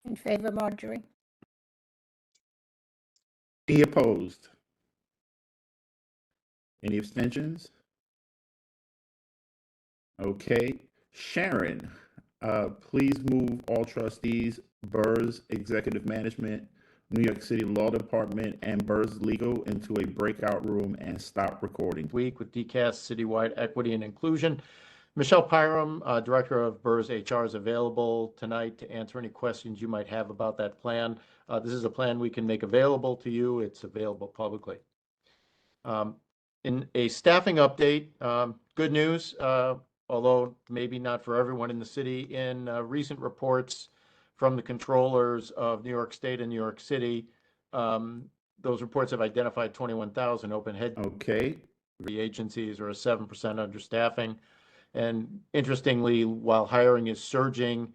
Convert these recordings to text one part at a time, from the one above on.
In favor, Marjorie. Any opposed? Any abstentions? Okay. Sharon, please move all trustees, BERS Executive Management, New York City Law Department, and BERS Legal into a breakout room and stop recording. Week with DCAS Citywide Equity and Inclusion. Michelle Pyram, Director of BERS HR, is available tonight to answer any questions you might have about that plan. This is a plan we can make available to you. It's available publicly. In a staffing update, good news, although maybe not for everyone in the city. In recent reports from the controllers of New York State and New York City, those reports have identified 21,000 open head. Okay. The agencies are a 7% understaffing. And interestingly, while hiring is surging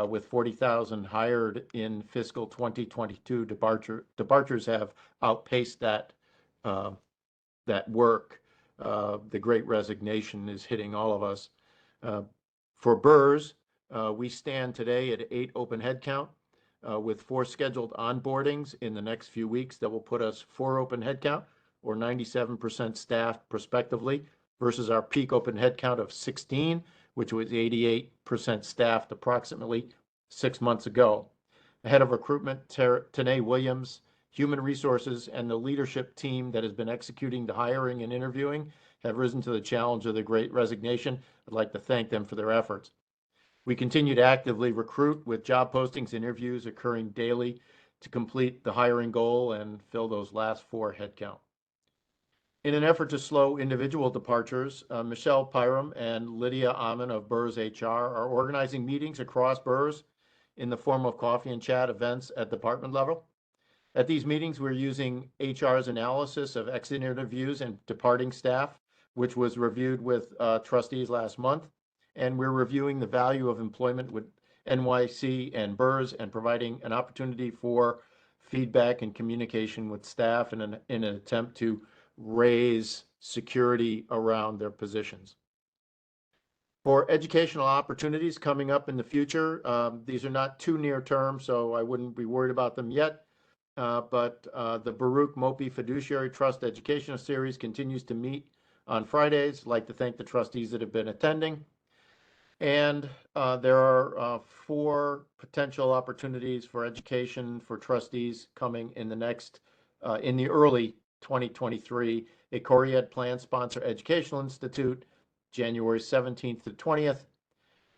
with 40,000 hired in fiscal 2022, departures have outpaced that work. The Great Resignation is hitting all of us. For BERS, we stand today at 8 open headcount with 4 scheduled onboardings in the next few weeks that will put us 4 open headcount or 97% staffed prospectively versus our peak open headcount of 16, which was 88% staffed approximately 6 months ago. The head of recruitment, Tanae Williams, Human Resources, and the leadership team that has been executing the hiring and interviewing have risen to the challenge of the Great Resignation. I'd like to thank them for their efforts. We continue to actively recruit with job postings and interviews occurring daily to complete the hiring goal and fill those last 4 headcount. In an effort to slow individual departures, Michelle Pyram and Lydia Amon of BERS HR are organizing meetings across BERS in the form of coffee and chat events at department level. At these meetings, we're using HR's analysis of exit interviews and departing staff, which was reviewed with trustees last month. And we're reviewing the value of employment with NYC and BERS and providing an opportunity for feedback and communication with staff in an attempt to raise security around their positions. For educational opportunities coming up in the future, these are not too near term, so I wouldn't be worried about them yet. But the Baruch Mopi Fiduciary Trust Educational Series continues to meet on Fridays. I'd like to thank the trustees that have been attending. And there are 4 potential opportunities for education for trustees coming in the next, in the early 2023, a Coriad Plan Sponsor Educational Institute, January 17th to 20th,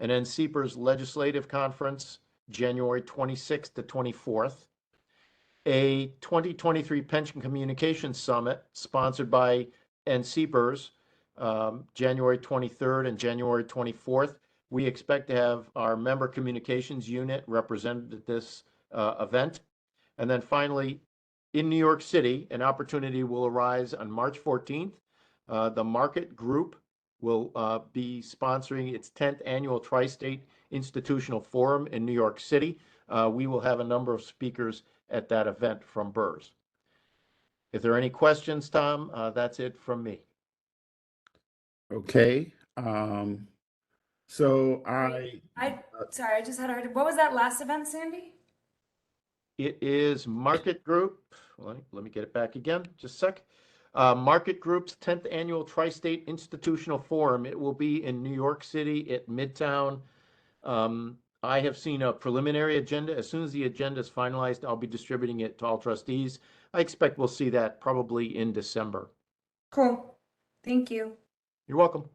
and then NYCBERS Legislative Conference, January 26th to 24th, a 2023 Pension Communications Summit sponsored by NYCBERS, January 23rd and January 24th. We expect to have our member communications unit represented at this event. And then finally, in New York City, an opportunity will arise on March 14th. The Market Group will be sponsoring its 10th annual Tri-State Institutional Forum in New York City. We will have a number of speakers at that event from BERS. If there are any questions, Tom, that's it from me. Okay. So sorry, I just had a hard. What was that last event, Sandy? It is Market Group. Let me get it back again. Just a sec. Market Group's 10th annual Tri-State Institutional Forum. It will be in New York City at Midtown. I have seen a preliminary agenda. As soon as the agenda is finalized, I'll be distributing it to all trustees. I expect we'll see that probably in December. Cool. Thank you. You're welcome.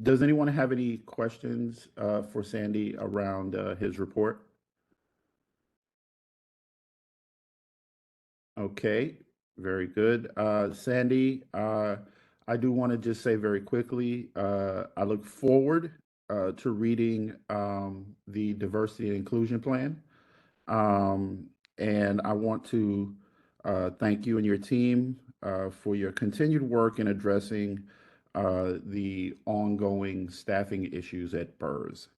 Does anyone have any questions for Sandy around his report? Okay, very good. Sandy, I do want to just say very quickly, I look forward to reading the diversity and inclusion plan. And I want to thank you and your team for your continued work in addressing the ongoing staffing issues at BERS.